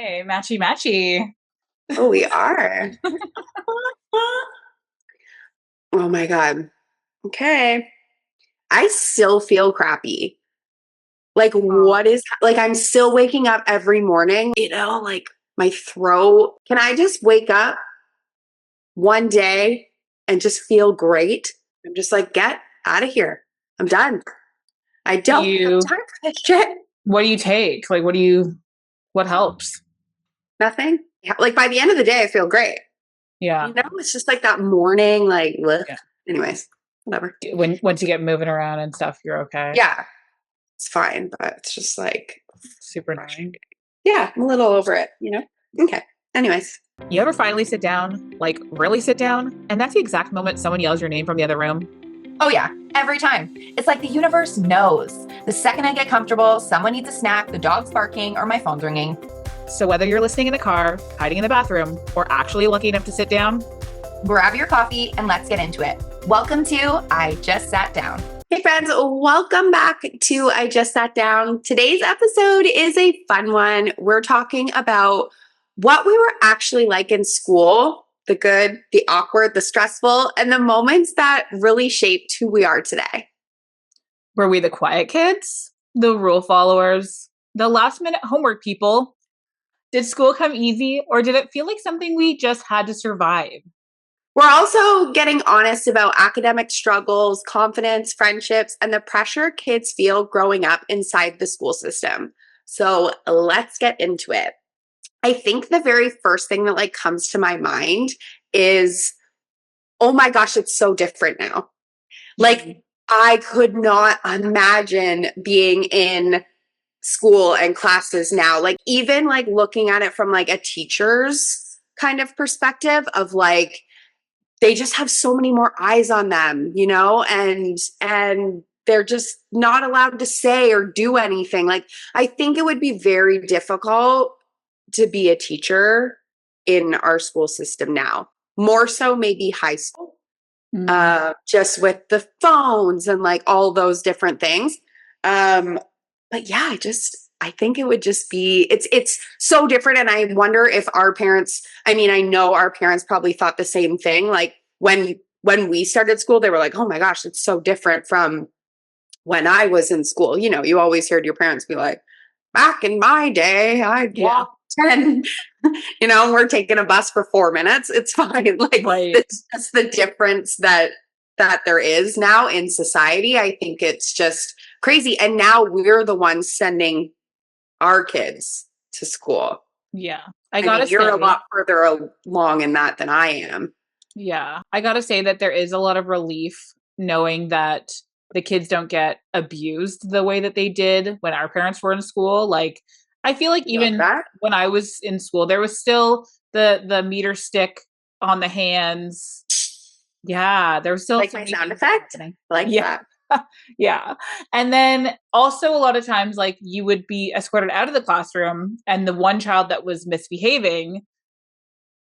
Hey, matchy matchy. Oh, we are. Oh my God. Okay. I still feel crappy. Like, Oh, I'm still waking up every morning, like my throat. Can I just wake up one day and just feel great? I'm just like, get out of here. I'm done. I do don't have you, time for this shit. what do you take? What helps? Nothing. Yeah, like, by the end of the day, I feel great. Yeah. It's just like that morning, like, ugh. Yeah. Anyways, whatever. Once you get moving around and stuff, you're okay. Yeah, it's fine, but it's just like Super annoying. frustrating. Yeah, I'm a little over it. Okay. Anyways. You ever finally sit down, like really sit down, and that's the exact moment someone yells your name from the other room? Oh, yeah, every time. It's like the universe knows. The second I get comfortable, someone needs a snack, the dog's barking, or my phone's ringing. So whether you're listening in the car, hiding in the bathroom, or actually lucky enough to sit down, Grab your coffee and let's get into it. Welcome to I Just Sat Down. Hey, friends, welcome back to I Just Sat Down. Today's episode is a fun one. We're talking about what we were actually like in school, the good, the awkward, the stressful, and the moments that really shaped who we are today. were we the quiet kids, the rule followers, the last minute homework people? Did school come easy, or did it feel like something we just had to survive? We're also getting honest about academic struggles, confidence, friendships, and the pressure kids feel growing up inside the school system. So let's get into it. I think the very first thing that comes to my mind is, oh my gosh, it's so different now. Like, I could not imagine being in school and classes now. Like, even looking at it from a teacher's kind of perspective of they just have so many more eyes on them, and they're just not allowed to say or do anything. Like, I think it would be very difficult to be a teacher in our school system now. More so maybe high school. Just with the phones and all those different things. But yeah, I think it would just be it's so different. And I wonder if our parents, I know our parents probably thought the same thing. Like when we started school, they were like, oh my gosh, it's so different from when I was in school. You always heard your parents be like, back in my day, I'd Yeah. walk 10, we're taking a bus for 4 minutes. It's fine. Right. It's just the difference that there is now in society. I think it's just crazy. And now we're the ones sending our kids to school. Yeah. You're a lot further along in that than I am. Yeah. I gotta say that there is a lot of relief knowing that the kids don't get abused the way that they did when our parents were in school. Like, I feel like even when I was in school, there was still the meter stick on the hands. Yeah, there was still my sound effect. Yeah. Yeah. And then also a lot of times you would be escorted out of the classroom and the one child that was misbehaving,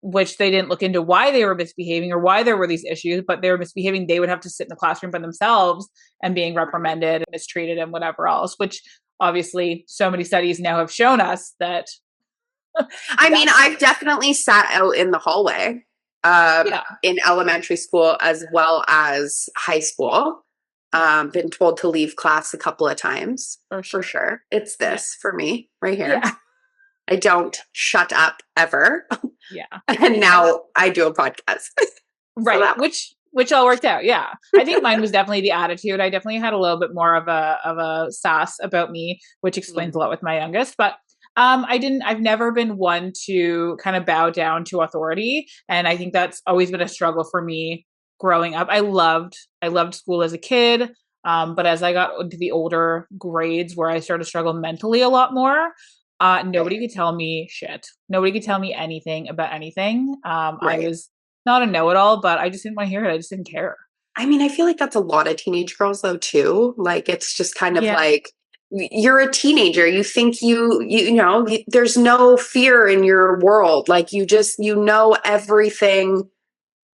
which they didn't look into why they were misbehaving or why there were these issues, but they were misbehaving, they would have to sit in the classroom by themselves and being reprimanded and mistreated and whatever else, which obviously so many studies now have shown us that. I've definitely sat out in the hallway in elementary school as well as high school. Been told to leave class a couple of times. For sure. It's this for me right here. Yeah. I don't shut up ever. Yeah. And now I do a podcast. Right. So which all worked out. Yeah. I think mine was definitely the attitude. I definitely had a little bit more of a sass about me, which explains a lot with my youngest. But I've never been one to kind of bow down to authority. And I think that's always been a struggle for me growing up. I loved school as a kid. But as I got into the older grades where I started to struggle mentally a lot more, nobody could tell me shit. Nobody could tell me anything about anything. I was not a know-it-all, but I just didn't want to hear it. I just didn't care. I feel like that's a lot of teenage girls though too. Like, it's just kind of like, you're a teenager. You think there's no fear in your world. Like, you know everything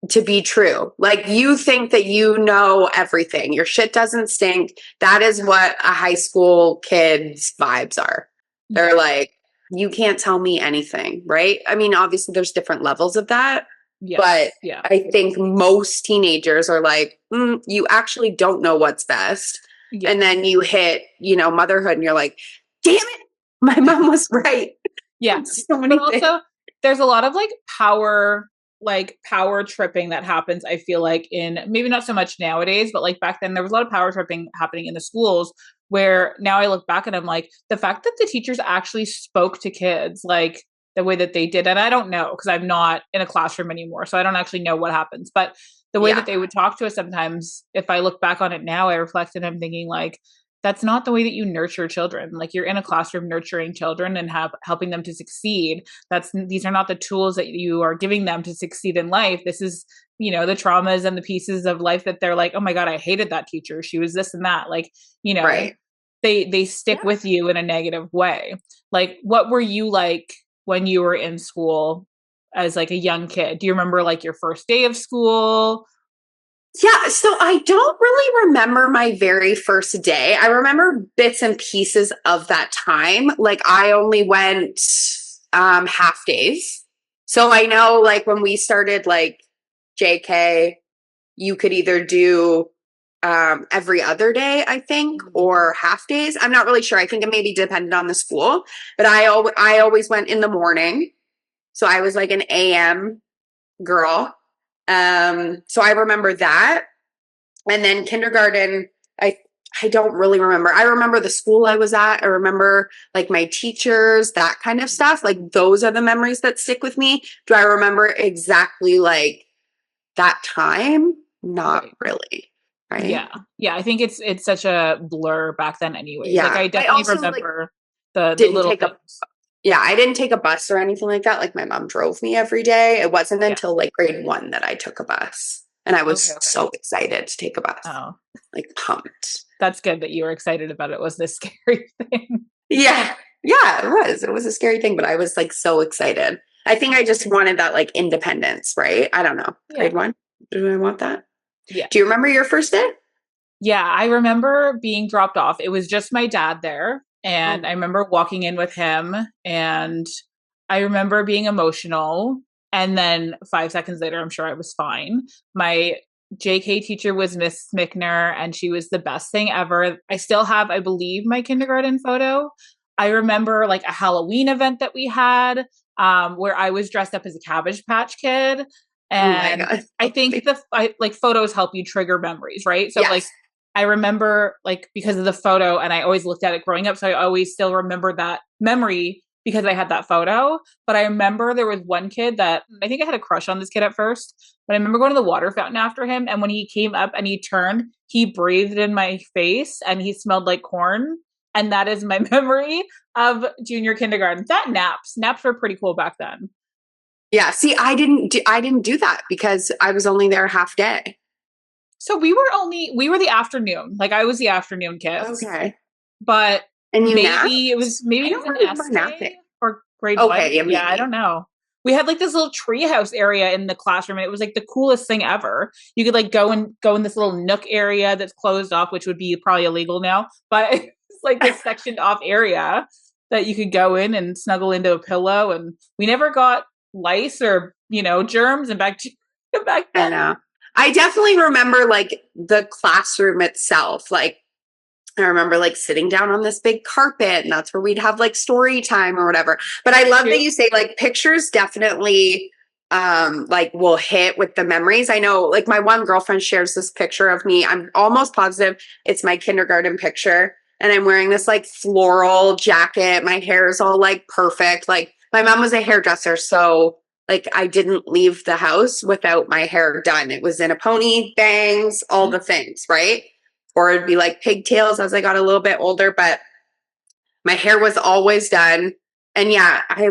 to be true. Like, you think that you know everything. Your shit doesn't stink. That is what a high school kid's vibes are. They're like, you can't tell me anything, right? I mean, obviously there's different levels of that, Yes. but yeah. I think most teenagers are like, you actually don't know what's best. Yeah. And then you hit, motherhood and you're like, damn it, my mom was right. Yeah. So many But things. also there's a lot of power tripping that happens, I feel like, in maybe not so much nowadays, but back then there was a lot of power tripping happening in the schools, where now I look back and I'm like, the fact that the teachers actually spoke to kids the way that they did, and I don't know because I'm not in a classroom anymore, so I don't actually know what happens, but the way that they would talk to us sometimes, if I look back on it now, I reflect and I'm thinking that's not the way that you nurture children. You're in a classroom nurturing children and helping them to succeed. These are not the tools that you are giving them to succeed in life. This is, the traumas and the pieces of life that they're like, oh my God, I hated that teacher. She was this and that. Right. They stick with you in a negative way. What were you like when you were in school as a young kid? Do you remember your first day of school? Yeah, so I don't really remember my very first day. I remember bits and pieces of that time. I only went half days. So I know when we started JK, you could either do every other day, I think, or half days. I'm not really sure. I think it maybe depended on the school, but I always went in the morning. So I was an AM girl. So I remember that. And then kindergarten, I don't really remember. I remember the school I was at. I remember my teachers, that kind of stuff. Those are the memories that stick with me. Do I remember exactly that time? Not really. Right. Yeah. Yeah. I think it's such a blur back then anyways. Yeah. I definitely remember the little things. I didn't take a bus or anything like that. My mom drove me every day. It wasn't until grade 1 that I took a bus. And I was so excited to take a bus. Oh. Pumped. That's good that you were excited about it. Was this scary thing? Yeah. Yeah, it was. It was a scary thing, but I was so excited. I think I just wanted that independence, right? I don't know. Grade 1? Do I want that? Yeah. Do you remember your first day? Yeah, I remember being dropped off. It was just my dad there. And I remember walking in with him, and I remember being emotional. And then 5 seconds later, I'm sure I was fine. My JK teacher was Miss Smickner, and she was the best thing ever. I still have, I believe, my kindergarten photo. I remember a Halloween event that we had where I was dressed up as a Cabbage Patch Kid. And I think photos help you trigger memories, right? So I remember because of the photo, and I always looked at it growing up. So I always still remember that memory because I had that photo. But I remember there was one kid that I think I had a crush on this kid at first, but I remember going to the water fountain after him. And when he came up and he turned, he breathed in my face and he smelled like corn. And that is my memory of junior kindergarten. Naps were pretty cool back then. Yeah. See, I didn't do that because I was only there half day. So we were the afternoon. I was the afternoon kids. Okay. But and maybe it was an S day or grade 1. Yeah, I don't know. We had this little treehouse area in the classroom, and it was the coolest thing ever. You could go in this little nook area that's closed off, which would be probably illegal now, but it's this sectioned off area that you could go in and snuggle into a pillow. And we never got lice or germs and back then. I know. I definitely remember the classroom itself. I remember sitting down on this big carpet, and that's where we'd have story time or whatever. But I love that you say pictures definitely will hit with the memories. I know my one girlfriend shares this picture of me. I'm almost positive it's my kindergarten picture. And I'm wearing this floral jacket. My hair is all perfect. My mom was a hairdresser, so I didn't leave the house without my hair done. It was in a pony, bangs, all the things, right? Or it'd be pigtails as I got a little bit older, but my hair was always done. And yeah, I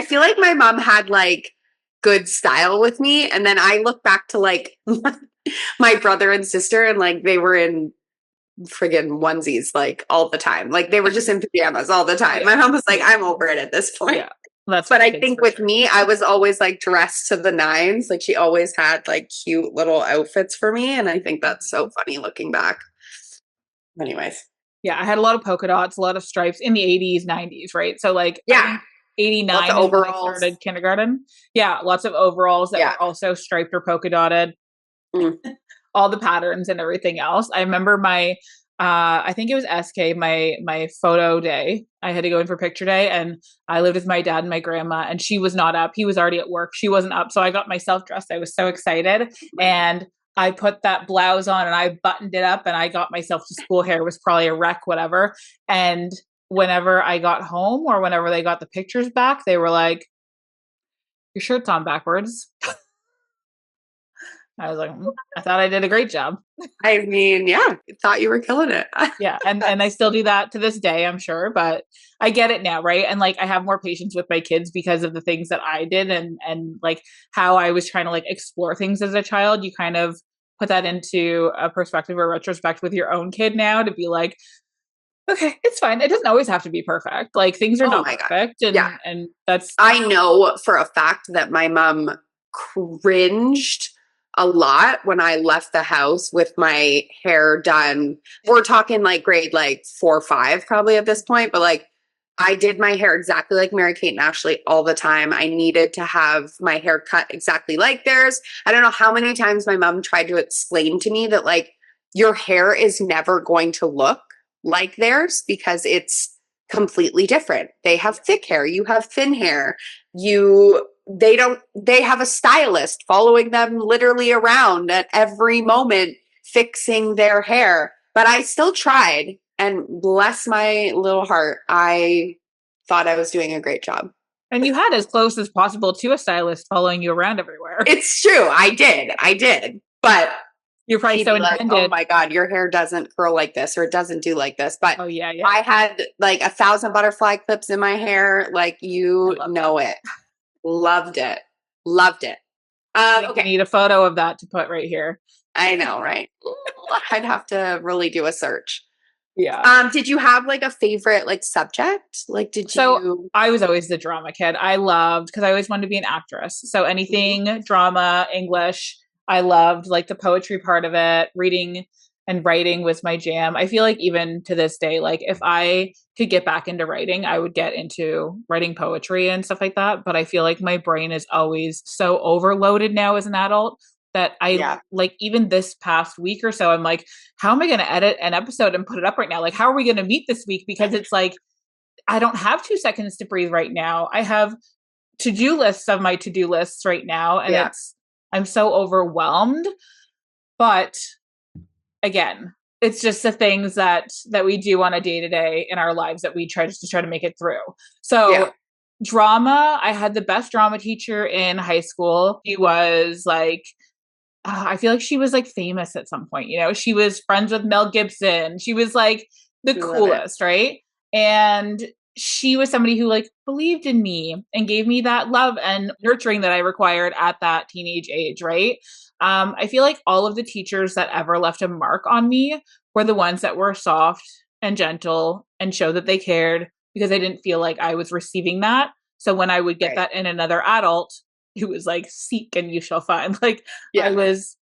feel like my mom had good style with me. And then I look back to my brother and sister, and they were in friggin' onesies all the time. They were just in pajamas all the time. My mom was I'm over it at this point. Yeah. But I think with me, I was always dressed to the nines. She always had cute little outfits for me. And I think that's so funny looking back. Anyways. Yeah, I had a lot of polka dots, a lot of stripes in the 80s, 90s, right? So like I Yeah. think 89 Lots of is when I overalls. started kindergarten. Yeah, lots of overalls that Yeah. were also striped or polka dotted. Mm. All the patterns and everything else. I remember my I think it was SK, my photo day. I had to go in for picture day and I lived with my dad and my grandma and she was not up. He was already at work. She wasn't up. So I got myself dressed. I was so excited. And I put that blouse on and I buttoned it up and I got myself to school. Hair was probably a wreck, whatever. And whenever I got home or whenever they got the pictures back, they were like, your shirt's on backwards. I was like, I thought I did a great job. I mean, yeah, thought you were killing it. Yeah, and I still do that to this day, I'm sure, but I get it now, right? And like I have more patience with my kids because of the things that I did and like how I was trying to like explore things as a child. You kind of put that into a perspective or retrospect with your own kid now to be like, okay, it's fine. It doesn't always have to be perfect. Like things are Oh not my God. perfect and Yeah. and that's I know for a fact that my mom cringed a lot when I left the house with my hair done. We're talking like grade like 4 or 5 probably at this point, but like I did my hair exactly like Mary Kate and Ashley all the time. I needed to have my hair cut exactly like theirs. I don't know how many times my mom tried to explain to me that like your hair is never going to look like theirs because it's completely different. They have thick hair, you have thin hair. They have a stylist following them literally around at every moment fixing their hair. But I still tried, and bless my little heart, I thought I was doing a great job. and you had as close as possible to a stylist following you around everywhere. It's true. I did. But You're probably she'd so be like, intended. oh my God, your hair doesn't curl like this or it doesn't do like this. But Oh yeah. I had like 1,000 butterfly clips in my hair. Like you I love know it. Loved it. Loved it. I think Okay. you need a photo of that to put right here. I know, right? I'd have to really do a search. Yeah. Did you have like a favorite like subject? Like did So you I was always the drama kid. I loved because I always wanted to be an actress. So anything drama, English, I loved like the poetry part of it. Reading and writing was my jam. I feel like even to this day, like if I could get back into writing, I would get into writing poetry and stuff like that. But I feel like my brain is always so overloaded now as an adult that I Yeah. like even this past week or so, I'm like, how am I going to edit an episode and put it up right now? Like, how are we going to meet this week? Because it's like, I don't have 2 seconds to breathe right now. I have to-do lists of my to-do lists right now. And Yeah. I'm so overwhelmed. But again, it's just the things that we do on a day-to-day in our lives that we try to make it through. So Yeah. drama, I had the best drama teacher in high school. She was like, I feel like she was like famous at some point, you know, she was friends with Mel Gibson. She was like the Love it. coolest, right? And she was somebody who like believed in me and gave me that love and nurturing that I required at that teenage age, right? I feel like all of the teachers that ever left a mark on me were the ones that were soft and gentle and showed that they cared because I didn't feel like I was receiving that. So when I would get Right. that in another adult who was like, seek and you shall find, like Yeah.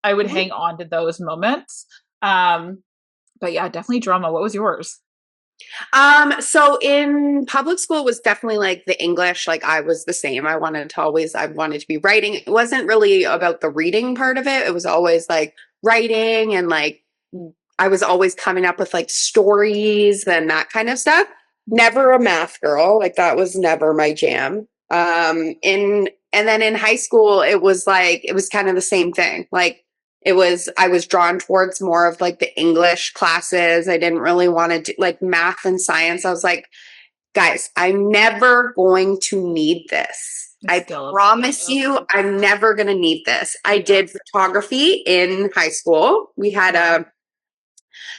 I would Mhm. hang on to those moments. But yeah, definitely drama. What was yours? So in public school it was definitely like the English, like I was the same. I wanted to be writing. It wasn't really about the reading part of it. It was always like writing and like I was always coming up with like stories and that kind of stuff. Never a math girl. Like that was never my jam. And then in high school it was kind of the same thing. Like I was drawn towards more of like the English classes. I didn't really want to do like math and science. I was like, guys, I'm never going to need this. I promise you, I'm never going to need this. I did photography in high school. We had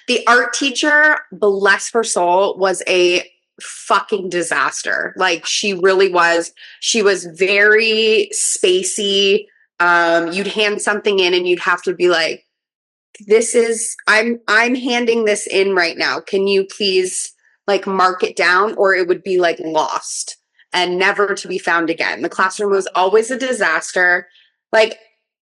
the art teacher, bless her soul, was a fucking disaster. Like she really was. She was very spacey. You'd hand something in and you'd have to be like, I'm handing this in right now. Can you please like mark it down? Or it would be like lost and never to be found again. The classroom was always a disaster. Like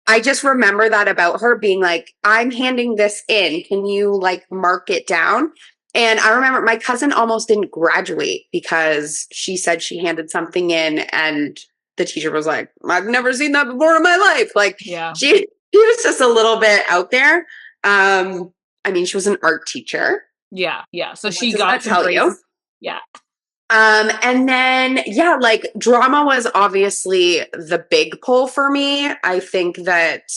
I just remember that about her being like, I'm handing this in. Can you like mark it down? And I remember my cousin almost didn't graduate because she said she handed something in and the teacher was like, I've never seen that before in my life. Like Yeah. she was just a little bit out there. I mean, she was an art teacher. Yeah. Yeah. So What she does got that to tell you? Yeah. And then, yeah, like drama was obviously the big pull for me. I think that,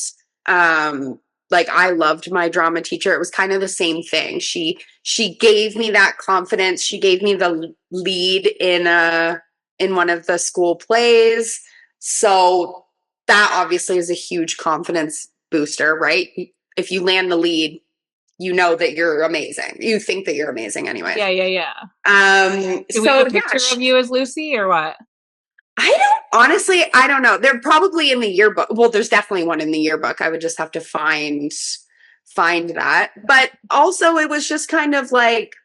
like I loved my drama teacher. It was kind of the same thing. She gave me that confidence. She gave me the lead in one of the school plays. So that obviously is a huge confidence booster, right? If you land the lead, you know that you're amazing. You think that you're amazing anyway. Yeah. Yeah. Yeah. Do we So have a yeah, picture of you as Lucy or what? I don't know. They're probably in the yearbook. Well, there's definitely one in the yearbook. I would just have to find that. But also it was just kind of like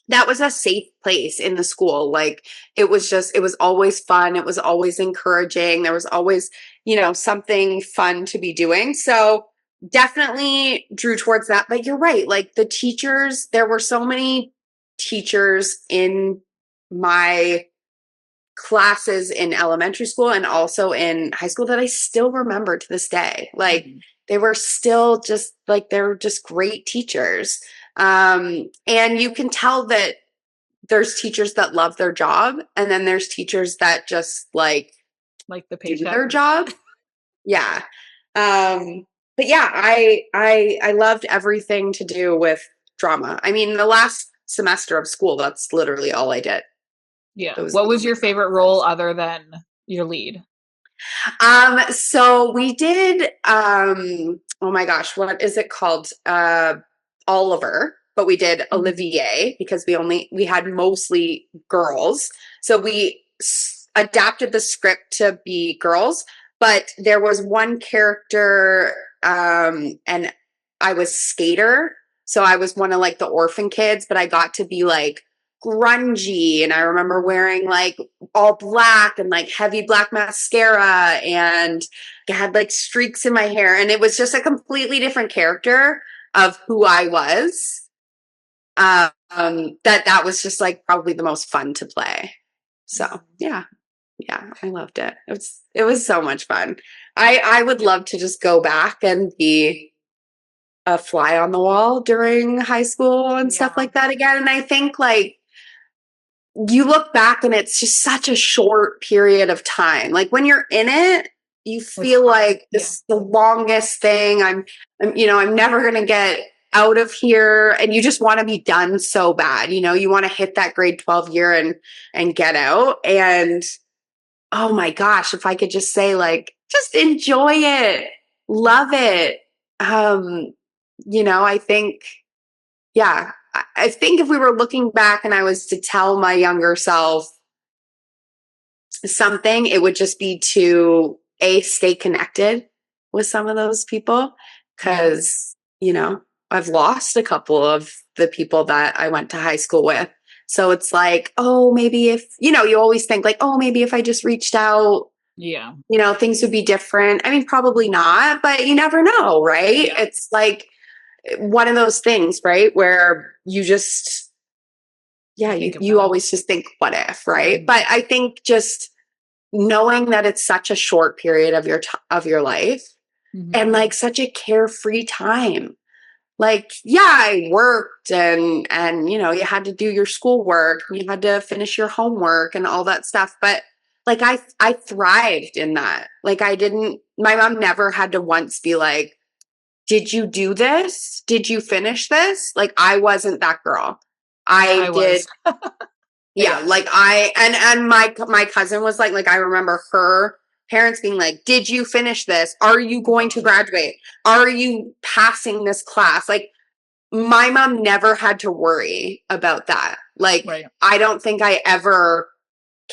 that was a safe place in the school. Like it was always fun. It was always encouraging. There was always, something fun to be doing. So definitely drew towards that. But you're right. Like the teachers, there were so many teachers in my classes in elementary school and also in high school that I still remember to this day. Like they were still just like they were just great teachers. And you can tell that there's teachers that love their job and then there's teachers that just like the do paycheck. their job. Yeah. But yeah, I loved everything to do with drama. I mean, the last semester of school, that's literally all I did. Yeah. What was your favorite role other than your lead? So we did oh my gosh, what is it called? Oliver, but we did Olivier because we had mostly girls. So we adapted the script to be girls, but there was one character and I was Skater. So I was one of like the orphan kids, but I got to be like grungy, and I remember wearing like all black and like heavy black mascara, and I had like streaks in my hair, and it was just a completely different character of who I was. That was just like probably the most fun to play. So yeah, I loved it. It was so much fun. I would love to just go back and be a fly on the wall during high school and stuff like that again. And I think like you look back and it's just such a short period of time. Like when you're in it, you feel like this is the longest thing. I'm never going to get out of here. And you just want to be done so bad. You want to hit that grade 12 year and get out. And oh my gosh, if I could just say like, just enjoy it, love it. I think, yeah, I think if we were looking back and I was to tell my younger self something, it would just be to stay connected with some of those people because, I've lost a couple of the people that I went to high school with. So it's like, oh, maybe if, you always think like, oh, maybe if I just reached out, things would be different. I mean, probably not, but you never know, right? Yeah. It's like one of those things, right? Where you just, you always just think, what if, right? Mm-hmm. But I think just knowing that it's such a short period of your life and like such a carefree time. Like, yeah, I worked and you had to do your schoolwork, you had to finish your homework and all that stuff. But like, I thrived in that. Like my mom never had to once be like, did you do this? Did you finish this? Like, I wasn't that girl. I did. Yeah. Like and my cousin was like, I remember her parents being like, did you finish this? Are you going to graduate? Are you passing this class? Like my mom never had to worry about that. Like, I don't think I ever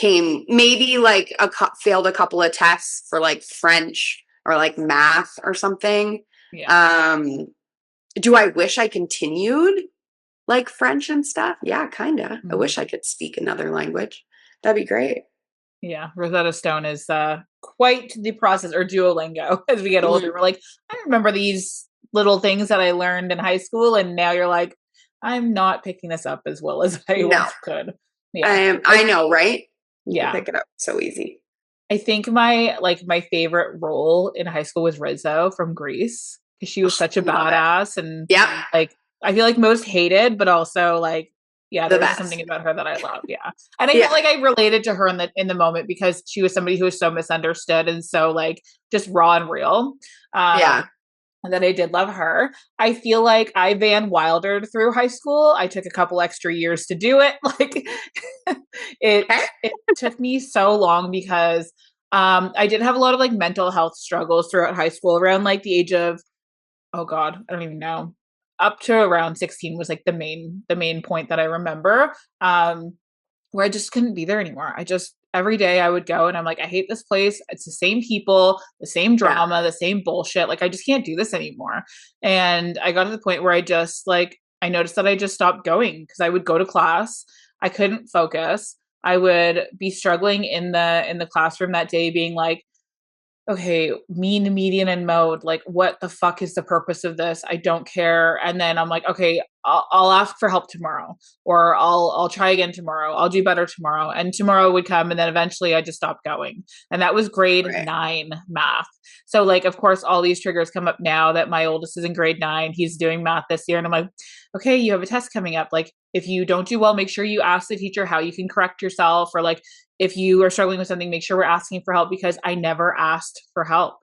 maybe like failed a couple of tests for like French or like math or something. Yeah. Do I wish I continued like French and stuff? Yeah, kind of. I wish I could speak another language. That'd be great. Yeah, Rosetta Stone is quite the process, or Duolingo as we get older. We're like, I remember these little things that I learned in high school, and now you're like, I'm not picking this up as well as I No. once could. Yeah. I know, right? You Yeah. can pick it up so easy. I think my favorite role in high school was Rizzo from Grease because she was such a Love it. badass and Yep. like I feel like most hated, but also like yeah, The there was best. something about her that I love. Yeah, and I Yeah. felt like I related to her in the moment because she was somebody who was so misunderstood and so like just raw and real. Yeah. And that I did love her. I feel like I Van Wildered through high school. I took a couple extra years to do it. Like it took me so long because I did have a lot of like mental health struggles throughout high school around like the age of oh god, I don't even know. Up to around 16 was like the main point that I remember. Where I just couldn't be there anymore. I just every day I would go and I'm like, I hate this place. It's the same people, the same drama, the same bullshit. Like I just can't do this anymore. And I got to the point where I just like I noticed that I just stopped going because I would go to class. I couldn't focus. I would be struggling in the classroom that day being like, okay, mean, median, and mode. Like, what the fuck is the purpose of this? I don't care. And then I'm like, okay, I'll ask for help tomorrow, or I'll try again tomorrow. I'll do better tomorrow. And tomorrow would come, and then eventually I just stopped going. And that was grade 9 math. So, like, of course, all these triggers come up now that my oldest is in grade 9. He's doing math this year, and I'm like, okay, you have a test coming up. Like, if you don't do well, make sure you ask the teacher how you can correct yourself, or like if you are struggling with something, make sure we're asking for help because I never asked for help.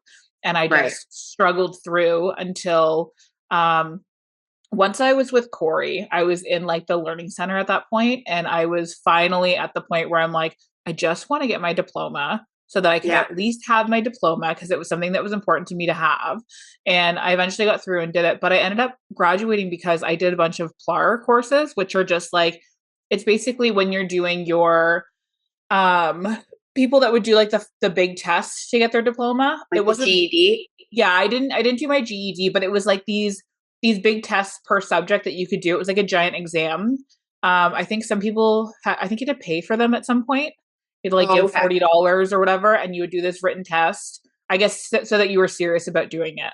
And I just struggled through until once I was with Corey, I was in like the learning center at that point, and I was finally at the point where I'm like, I just want to get my diploma so that I can at least have my diploma because it was something that was important to me to have. And I eventually got through and did it, but I ended up graduating because I did a bunch of PLAR courses, which are just like, it's basically when you're doing your people that would do like the big test to get their diploma. Like it wasn't GED. Yeah, I didn't do my GED, but it was like these big tests per subject that you could do. It was like a giant exam. I think some people I think you had to pay for them at some point. You'd like give $40 or whatever, and you would do this written test. I guess so that you were serious about doing it.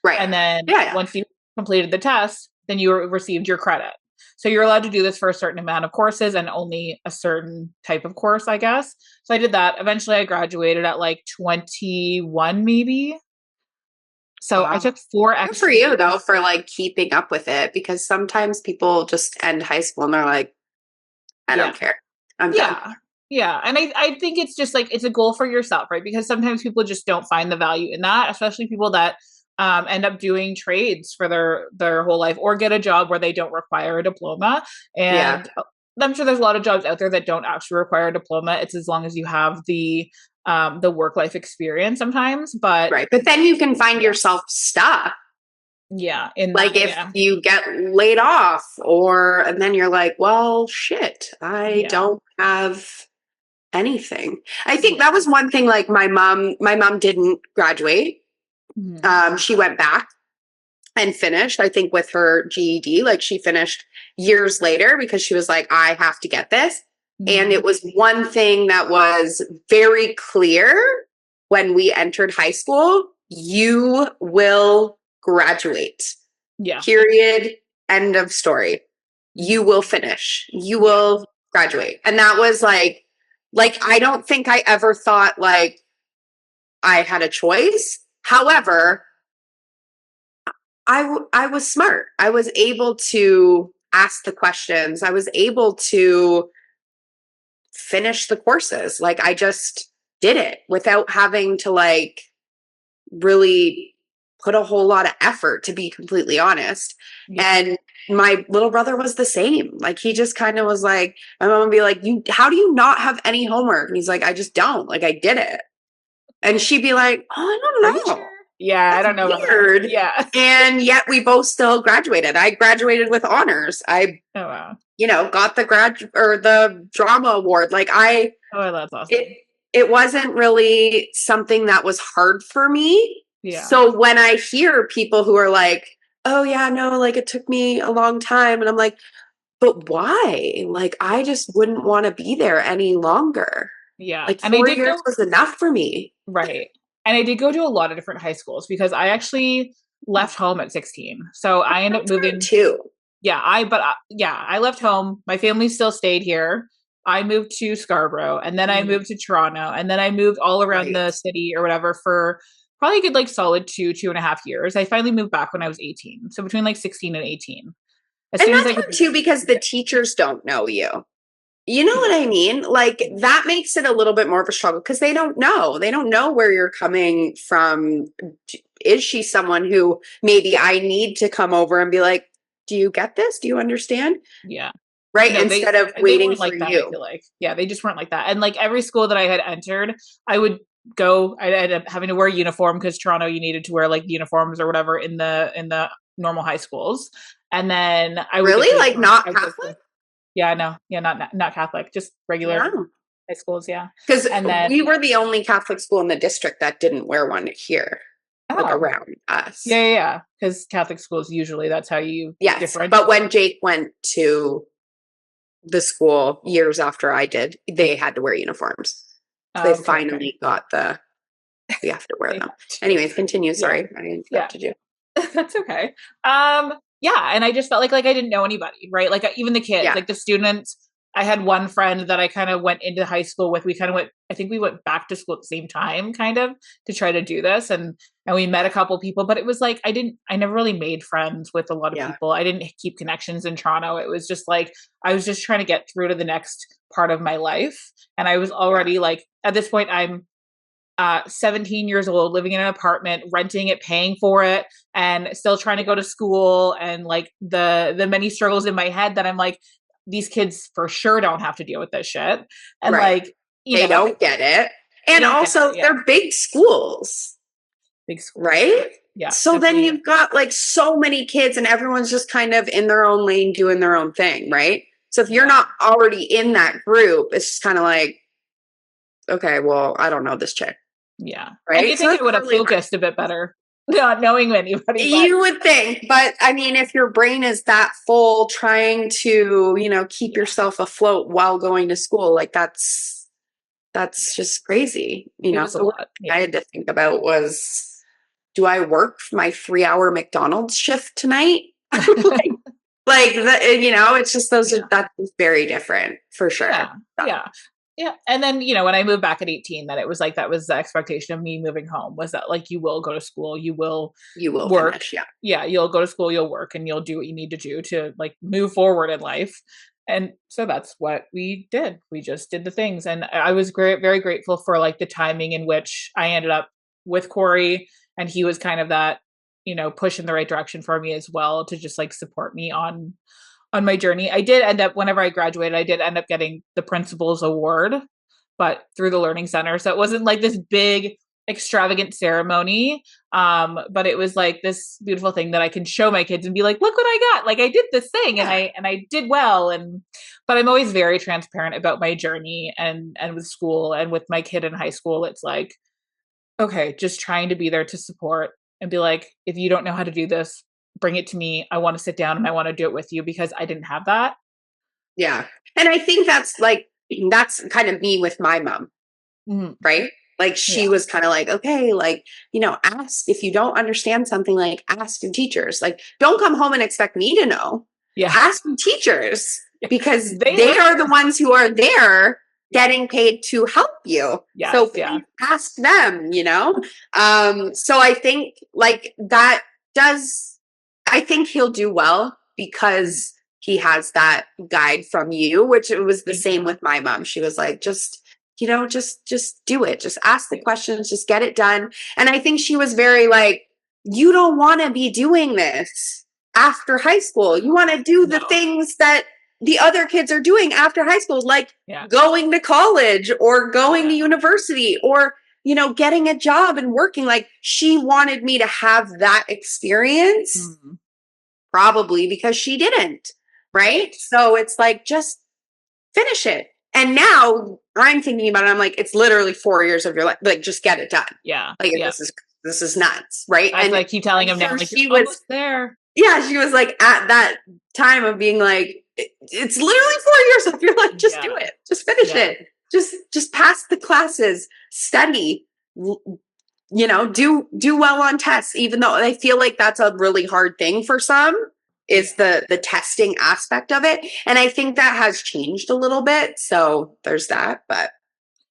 Right. And then once you completed the test, then you received your credit. So you're allowed to do this for a certain amount of courses and only a certain type of course, I guess. So I did that. Eventually I graduated at like 21 maybe. So I took 4 extra. Good for you though, for like keeping up with it, because sometimes people just end high school and they're like, I don't care. I'm done. Yeah. And I think it's just like, it's a goal for yourself, right? Because sometimes people just don't find the value in that, especially people that end up doing trades for their whole life or get a job where they don't require a diploma. And I'm sure there's a lot of jobs out there that don't actually require a diploma. It's as long as you have the work life experience sometimes, but then you can find yourself stuck. Yeah. If you get laid off and then you're like, well, shit, I don't have anything. I think that was one thing. Like my mom didn't graduate. Mm-hmm. She went back and finished, I think, with her GED. Like she finished years later because she was like, I have to get this. Mm-hmm. And it was one thing that was very clear when we entered high school: you will graduate. Yeah. Period. End of story. You will finish. You will graduate. And that was like I don't think I ever thought like I had a choice. However, I was smart. I was able to ask the questions. I was able to finish the courses. Like I just did it without having to like really put a whole lot of effort, to be completely honest. Yeah. And my little brother was the same. Like he just kind of was like, my mom would be like, how do you not have any homework? And he's like, I just don't. Like I did it. And she'd be like, oh, I don't know. Sure? Yeah, I don't know. Weird. Yeah. And yet we both still graduated. I graduated with honors. I got the drama award. Like that's awesome. It wasn't really something that was hard for me. Yeah. So when I hear people who are like, oh yeah, no, like it took me a long time. And I'm like, but why? Like, I just wouldn't want to be there any longer. Yeah. Like 4 years was enough for me. Right. And I did go to a lot of different high schools because I actually left home at 16. So I ended up moving too. I left home. My family still stayed here. I moved to Scarborough, and then I moved to Toronto, and then I moved all around the city or whatever for probably a good like solid 2.5 years. I finally moved back when I was 18. So between like 16 and 18. As And soon as that's I hard could too, because the teachers don't know you. You know what I mean? Like that makes it a little bit more of a struggle because they don't know. They don't know where you're coming from. Is she someone who maybe I need to come over and be like, do you get this? Do you understand? Yeah. Right. No, Instead of they waiting weren't for like that, I you. feel like. Yeah, they just weren't like that. And like every school that I had entered, I ended up having to wear a uniform because Toronto you needed to wear like uniforms or whatever in the normal high schools. And then I would Really? Like not Catholic? Yeah, no. Yeah, not Catholic, just regular Wow. high schools, yeah. Because And then we were the only Catholic school in the district that didn't wear one here, like oh, around us. yeah. Because Catholic schools usually that's how you Yes. differentiate. But when Jake went to the school years after I did, they had to wear uniforms. So they finally got we have to wear them. Anyways, continue. Sorry, I interrupted you. That's okay. Yeah, and I just felt like I didn't know anybody, right? Like even the kids, like the students. I had one friend that I kind of went into high school with. I think we went back to school at the same time, kind of, to try to do this. And we met a couple people, but it was like, I never really made friends with a lot of people. I didn't keep connections in Toronto. It was just like, I was just trying to get through to the next part of my life. And I was already like, at this point, I'm 17 years old, living in an apartment, renting it, paying for it, and still trying to go to school. And like the many struggles in my head that I'm like, these kids for sure don't have to deal with this shit. And like, they don't get it. And also they're big schools. Right? Yeah. So then you've got like so many kids and everyone's just kind of in their own lane doing their own thing, right? So if you're not already in that group, it's just kind of like, okay, well, I don't know this chick. Yeah. Right. I think it would have focused a bit better. Not knowing anybody. You would think, but I mean, if your brain is that full trying to, keep yourself afloat while going to school, like that's just crazy, So what I had to think about was, do I work my 3-hour McDonald's shift tonight? It's just that's very different for sure. Yeah. And then, when I moved back at 18, that it was like, that was the expectation of me moving home, was that like, you will go to school, you will work. Finish, you'll go to school, you'll work, and you'll do what you need to do to like move forward in life. And so that's what we did. We just did the things. And I was very grateful for like the timing in which I ended up with Corey, and he was kind of that, push in the right direction for me as well, to just like support me on my journey. I did end up, whenever I graduated, I did end up getting the principal's award, but through the Learning Center. So it wasn't like this big extravagant ceremony. But it was like this beautiful thing that I can show my kids and be like, look what I got. Like I did this thing and I did well. But I'm always very transparent about my journey and with school, and with my kid in high school. It's like, okay, just trying to be there to support and be like, if you don't know how to do this, bring it to me. I want to sit down and I want to do it with you, because I didn't have that. Yeah. And I think that's kind of me with my mom, right? Like she was kind of like, okay, like, ask if you don't understand something, like ask your teachers, like don't come home and expect me to know. Ask your teachers, because they are the ones who are there getting paid to help you. So ask them, So I think like that I think he'll do well because he has that guide from you, which it was the same with my mom. She was like, just do it. Just ask the questions, just get it done. And I think she was very like, you don't want to be doing this after high school. You want to do the things that the other kids are doing after high school, like going to college or going to university or, getting a job and working. Like she wanted me to have that experience, probably because she didn't. Right. So it's like, just finish it. And now I'm thinking about it. I'm like, it's literally 4 years of your life. Like, just get it done. Yeah. Like this is nuts. Right. And I keep telling him now, like, she was was there. Yeah. She was like at that time of being like, it's literally 4 years of your life. Just do it. Just finish it. Just pass the classes, study, do well on tests, even though I feel like that's a really hard thing for some. is the testing aspect of it. And I think that has changed a little bit. So there's that. But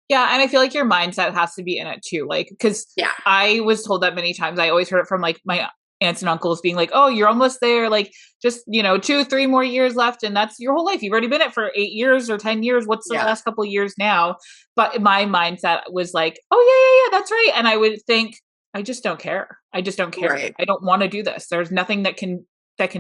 Yeah, and I feel like your mindset has to be in it too. Like, because yeah, I was told that many times. I always heard it from like my aunts and uncles being like, "Oh, you're almost there. Like, just 2, 3 more years left, and that's your whole life. You've already been it for 8 years or 10 years. What's the yeah, last couple of years now?" But my mindset was like, "Oh yeah, yeah, yeah, that's right." And I would think, I just don't care. I just don't care. right. I don't want to do this. There's nothing that can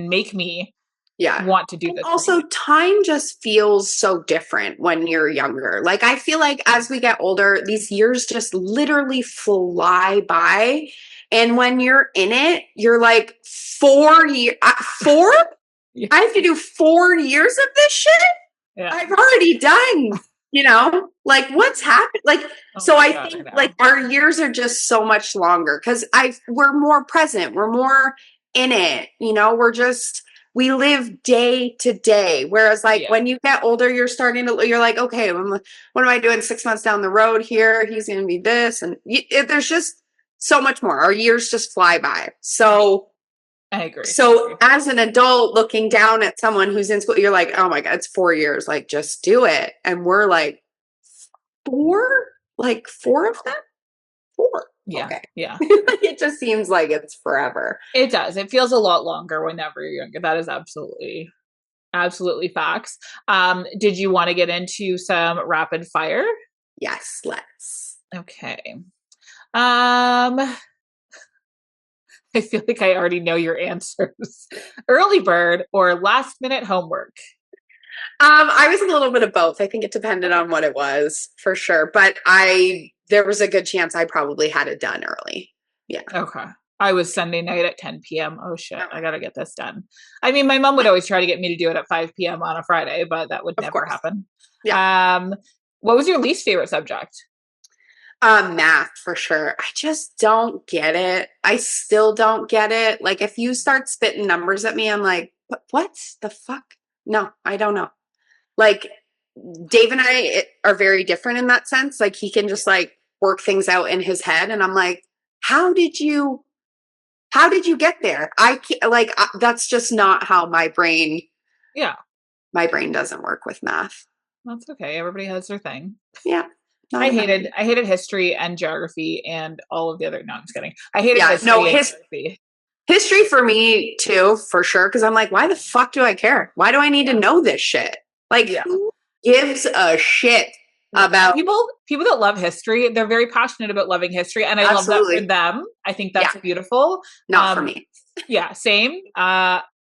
make me Yeah. want to do And this. also, time just feels so different when you're younger. Like, I feel like as we get older, these years just literally fly by. And when you're in it, you're like, 4 years, 4? Yeah. I have to do 4 years of this shit? Yeah. I've already done, like what's happened? Like, Oh so my I God, think know. like our years are just so much longer because we're more present, we're more in it, we live day to day. Whereas like Yeah. when you get older, you're like, okay, what am I doing 6 months down the road here? He's going to be this. And there's just so much more. Our years just fly by. So I agree. as an adult looking down at someone who's in school, you're like, oh my God, it's 4 years. Like, just do it. And we're like, 4? Like 4 of them? 4. Yeah. Okay. Yeah. It just seems like it's forever. It does. It feels a lot longer whenever you're younger. That is absolutely facts. Did you want to get into some rapid fire? Yes, let's. Okay. I feel like I already know your answers. Early bird or last minute homework? I was a little bit of both. I think it depended on what it was for sure. But there was a good chance I probably had it done early. Yeah. Okay. I was Sunday night at 10 p.m. Oh shit, I got to get this done. I mean, my mom would always try to get me to do it at 5 p.m. on a Friday, but that would never happen. Yeah. What was your least favorite subject? Math for sure. I just don't get it. I still don't get it. Like, if you start spitting numbers at me, I'm like, what the fuck? No, I don't know. Like, Dave and I are very different in that sense. Like, he can just like work things out in his head. And I'm like, how did you get there? I can't, like, that's just not how my brain doesn't work with math. That's okay. Everybody has their thing. Yeah. I hated history and geography and all of the other. No, I'm just kidding. I hated history and geography. History for me too, for sure. Because I'm like, why the fuck do I care? Why do I need to know this shit? Like, who gives a shit about people that love history? They're very passionate about loving history, and I love that for them. I think that's beautiful. Not for me. Yeah, same.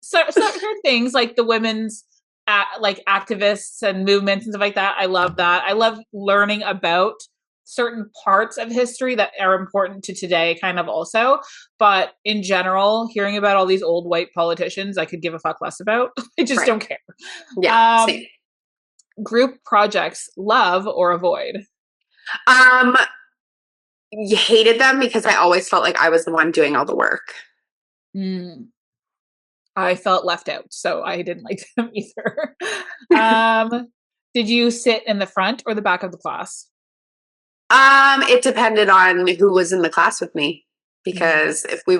Certain things like the women's like activists and movements and stuff like that. I love that. I love learning about certain parts of history that are important to today kind of also. But in general, hearing about all these old white politicians, I could give a fuck less about. I just don't care. Yeah. Same. Group projects, love or avoid? You hated them because I always felt like I was the one doing all the work. I felt left out, so I didn't like them either. Did you sit in the front or the back of the class? It depended on who was in the class with me. Because if I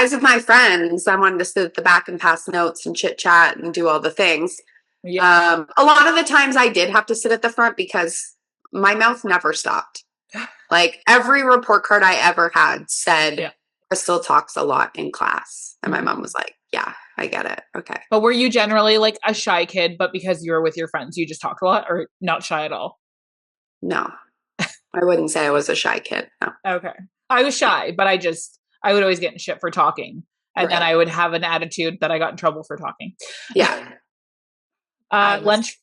was with my friends, I wanted to sit at the back and pass notes and chit chat and do all the things. Yeah. A lot of the times I did have to sit at the front because my mouth never stopped. Like, every report card I ever had said, Crystal talks a lot in class. And my mom was like, yeah, I get it. Okay. But were you generally like a shy kid, but because you were with your friends, you just talked a lot, or not shy at all? No, I wouldn't say I was a shy kid. No. Okay. I was shy, but I would always get in shit for talking. And then I would have an attitude that I got in trouble for talking. Yeah. Lunch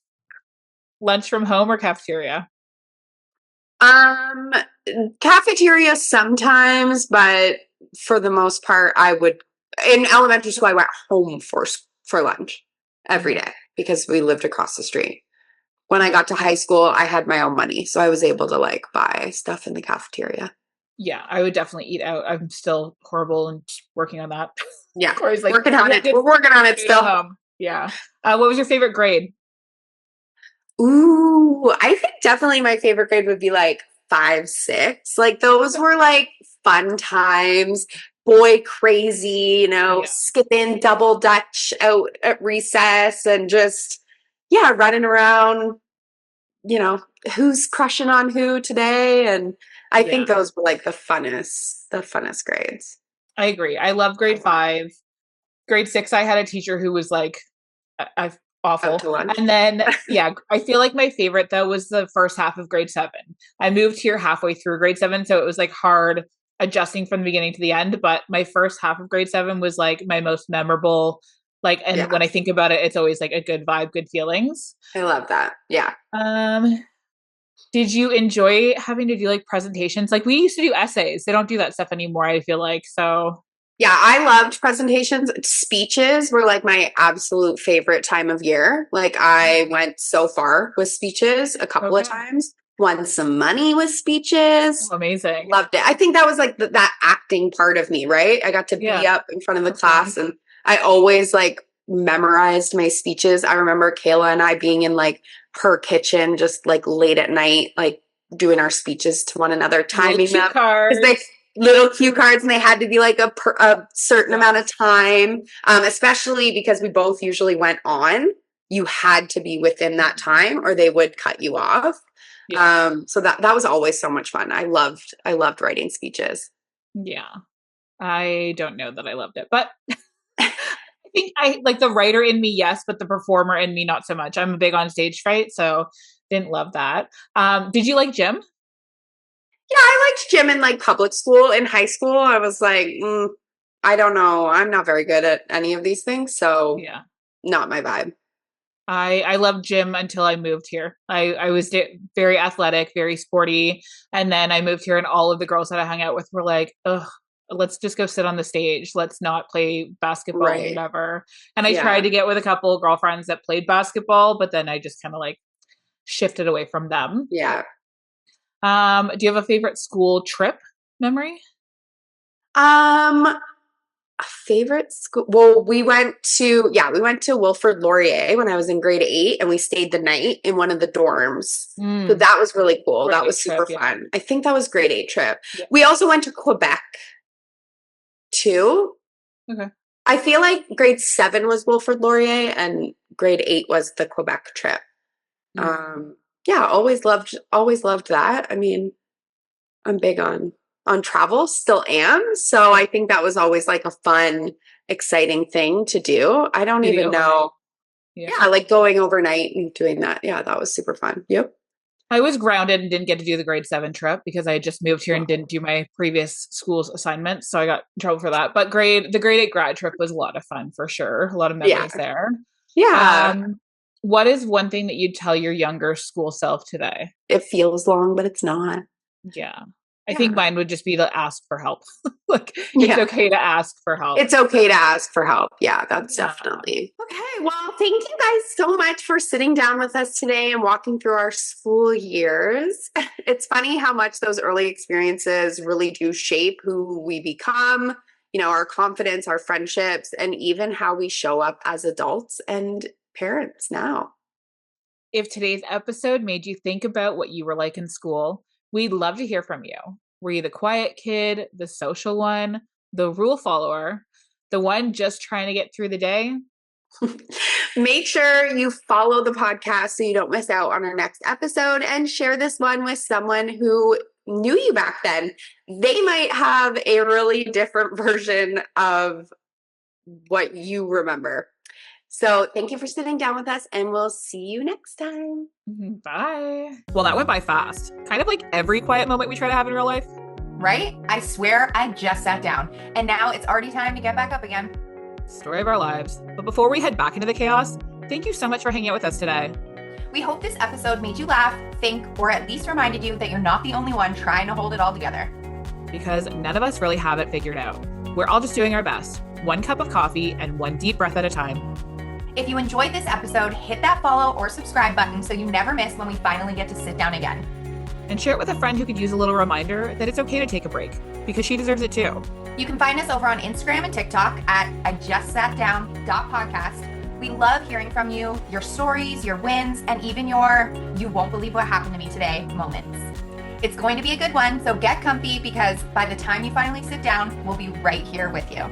from home or cafeteria? Cafeteria sometimes, but for the most part, in elementary school, I went home for lunch every day because we lived across the street. When I got to high school, I had my own money, so I was able to like buy stuff in the cafeteria. Yeah, I would definitely eat out. I'm still horrible and working on that. Yeah, like, working on it. We're working on it still. Yeah. What was your favorite grade? Ooh, I think definitely my favorite grade would be like 5, 6. Like, those were like fun times. boy crazy, Yeah. skipping double dutch out at recess and just, running around, who's crushing on who today. And I think Yeah. those were like the funnest grades. I agree. I love grade 5. Grade 6, I had a teacher who was like, awful. Out to lunch. And then, I feel like my favorite though was the first half of grade 7. I moved here halfway through grade 7, so it was like hard adjusting from the beginning to the end. But my first half of grade 7 was like my most memorable. Like, and when I think about it, it's always like a good vibe, good feelings. I love that. Yeah. Did you enjoy having to do like presentations? Like we used to do essays. They don't do that stuff anymore, I feel like. So yeah, I loved presentations. Speeches were like my absolute favorite time of year. Like I went so far with speeches a couple of times. Won some money with speeches. Oh, amazing. Loved it. I think that was like that acting part of me, right? I got to be up in front of the class and I always like memorized my speeches. I remember Kayla and I being in like her kitchen just like late at night, like doing our speeches to one another, timing them. Because they little cue cards and they had to be like a certain amount of time, especially because we both usually went on. You had to be within that time or they would cut you off. So that was always so much fun. I loved writing speeches. Yeah. I don't know that I loved it, but I think I like the writer in me, yes, but the performer in me, not so much. I'm a big on stage fright, so didn't love that. Did you like gym? Yeah, I liked gym in like public school. In high school, I was like, I don't know. I'm not very good at any of these things. So not my vibe. I loved gym until I moved here. I was very athletic, very sporty. And then I moved here and all of the girls that I hung out with were like, ugh, let's just go sit on the stage. Let's not play basketball or whatever. And I tried to get with a couple of girlfriends that played basketball, but then I just kind of like shifted away from them. Yeah. Do you have a favorite school trip memory? A favorite school. Well, we went to Wilfrid Laurier when I was in grade 8 and we stayed the night in one of the dorms. So that was really cool. That was super fun. I think that was grade 8 trip. Yeah. We also went to Quebec too. Okay. I feel like grade 7 was Wilfrid Laurier and grade 8 was the Quebec trip. Always loved that. I mean, I'm big on travel, still am. So I think that was always like a fun, exciting thing to do. I don't even know. Yeah, like going overnight and doing that. Yeah, that was super fun. Yep. I was grounded and didn't get to do the grade 7 trip because I just moved here and didn't do my previous school's assignments. So I got in trouble for that. But the grade 8 grad trip was a lot of fun for sure. A lot of memories there. Yeah. What is one thing that you'd tell your younger school self today? It feels long, but it's not. Yeah. I think mine would just be to ask for help. Like, it's okay to ask for help. It's okay to ask for help. Yeah, that's definitely. Okay. Well, thank you guys so much for sitting down with us today and walking through our school years. It's funny how much those early experiences really do shape who we become, our confidence, our friendships, and even how we show up as adults and parents now. If today's episode made you think about what you were like in school, we'd love to hear from you. Were you the quiet kid, the social one, the rule follower, the one just trying to get through the day? Make sure you follow the podcast so you don't miss out on our next episode and share this one with someone who knew you back then. They might have a really different version of what you remember. So thank you for sitting down with us and we'll see you next time. Bye. Well, that went by fast. Kind of like every quiet moment we try to have in real life. Right? I swear I just sat down and now it's already time to get back up again. Story of our lives. But before we head back into the chaos, thank you so much for hanging out with us today. We hope this episode made you laugh, think, or at least reminded you that you're not the only one trying to hold it all together. Because none of us really have it figured out. We're all just doing our best. One cup of coffee and one deep breath at a time. If you enjoyed this episode, hit that follow or subscribe button so you never miss when we finally get to sit down again. And share it with a friend who could use a little reminder that it's okay to take a break, because she deserves it too. You can find us over on Instagram and TikTok at ijustsatdown.podcast. We love hearing from you, your stories, your wins, and even your "you won't believe what happened to me today" moments. It's going to be a good one, so get comfy because by the time you finally sit down, we'll be right here with you.